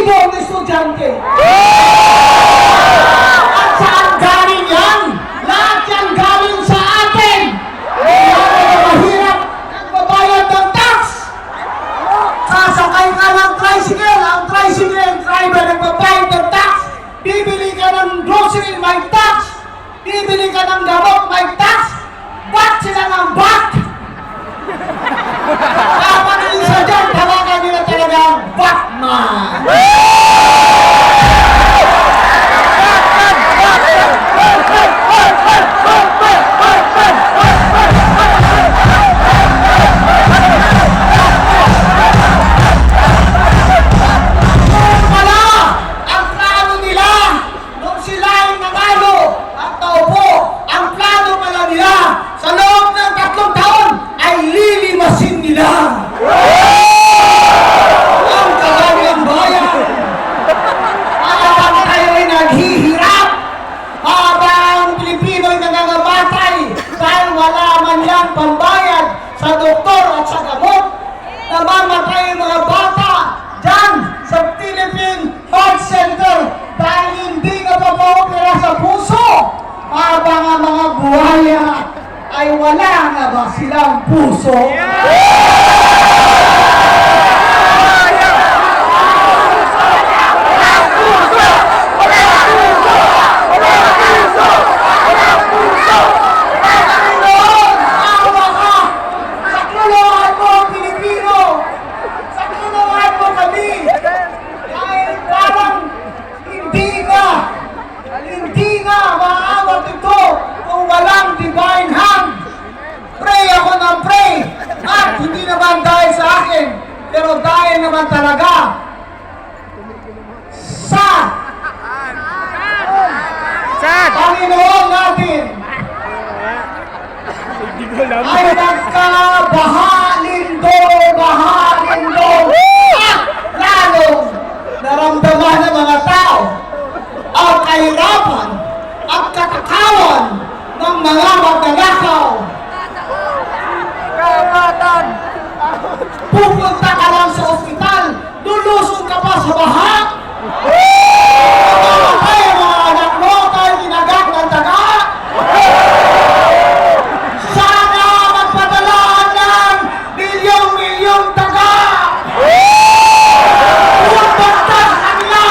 libong estudyante. At saan galing yan? Lahat yan galing sa atin. Mga mahirap nagbabayad ng tax. Sasakay ka ng tricycle, ang tricycle driver nagbabayad ng tax. Bibili ka ng grocery, may tax. Bibili ka ng gamot, may tax. Ba't sila ng back? Kapag isa dyan, tawagan nila talaga ang Batman. Pambayad sa doktor at sa gamot, namamatay ang mga bata dyan sa Philippine Heart Center dahil hindi napapa-opera sa puso, habang ang mga buhaya ay wala nga ba silang puso? Hindi nga maawat ito kung walang divine hand. Pray ako ng pray. At hindi naman dahil sa akin, pero dahil naman talaga sa Panginoon natin ay nagkabahalindong at lalong naramdaman ng mga tao ang kahirapan at katakawan ng mga magnanakaw. Pupunta ka lang sa ospital, lulusong ka pa sa baha. Mamamatay ang mga anak mo dahil ginagak ng daga. Sana magpadalaan ng milyong-milyong daga. Pupunta sa kanila.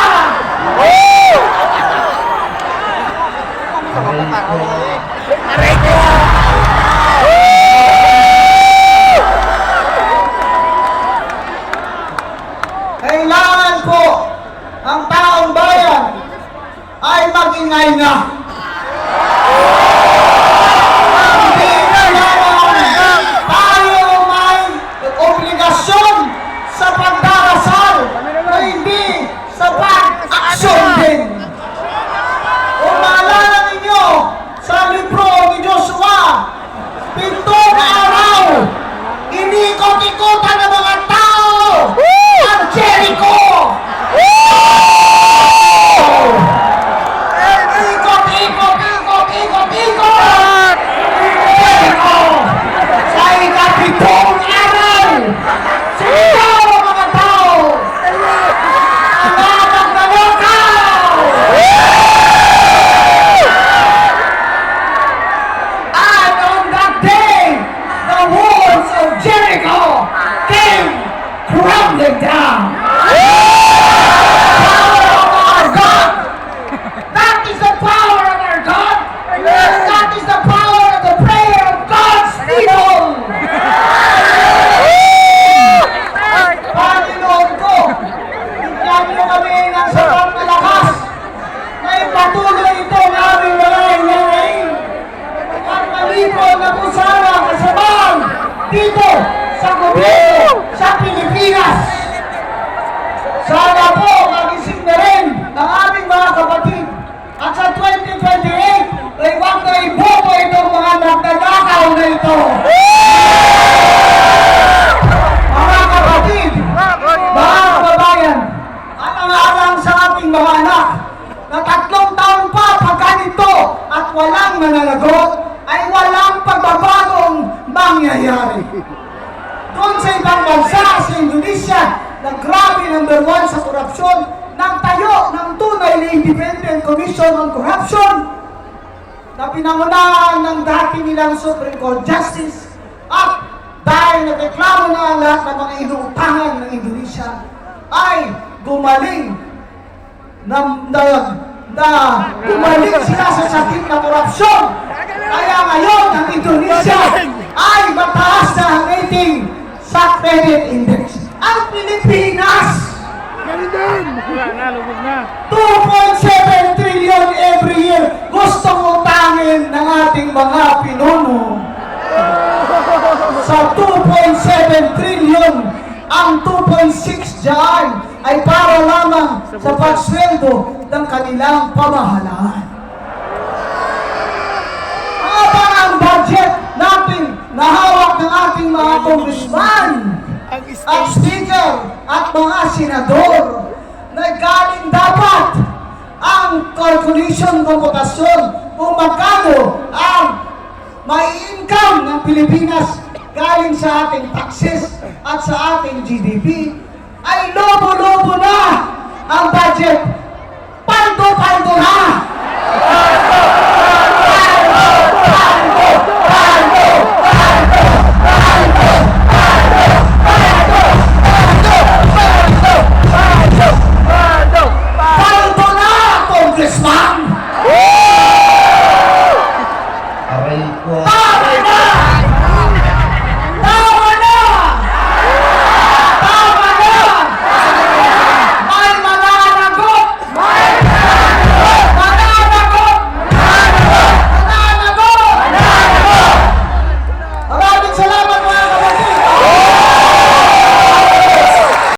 Kailangan po ang taong bayan ay mag-ingay na. Hindi na lamang tayo may obligasyon sa pagdarasal, hindi sa pag-aksyon din. Kung maalala ninyo sa libro ni Joshua, 7 araw, inikot-ikotan ng mga tao ang Jericho. Ikot! Jericho! Sa ikapitong araw, sigaw ang mga tao. Mga magnanakaw! And on that day, the walls of Jericho came crumbling down. Power of our God! That is the power of our God! That is the power of the prayer of God's people! Panginoon ko, bigyan niyo kami ng sapat na lakas na ipatuloy ito ng aming mga hinahin at malipon na pusara kasamaan dito sa gobyerno sa Pilipinas. Sana po magising na rin ang aming mga kapatid at sa 2028 ay wag na iboto itong mga nagnanakaw na ito. Mga kapatid, mga kababayan, alang-alang sa ating mga anak na 3 taon pa pagkanito at walang mananagot ay walang pagbabagong mangyayari. Kung sa ibang bansa, sa Indonesia, na grabe #1 sa korupsyon, nagtayo ng tunay na Independent Commission on Corruption na pinangunahan ng dati nilang Supreme Court Justice at dahil nagreklamo na ang lahat ng mga inuutangan ng Indonesia ay gumaling gumaling sila sa sakit na korupsyon. Kaya ngayon ang Indonesia ay mataas na ang rating sa credit index. Ang Pilipinas Wala na, lubog na. 2.7 trillion every year gustong utangin ng ating mga pinuno. Sa 2.7 trillion, ang 2.6 dyan ay para lamang sa pagsweldo ng kanilang pamahalaan. Habang ang budget natin na hawak ng ating mga congressman at speaker at mga senador na galing dapat ang calculation, komputasyon kung magkano ang may income ng Pilipinas galing sa ating taxes at sa ating GDP ay lobo-lobo na ang budget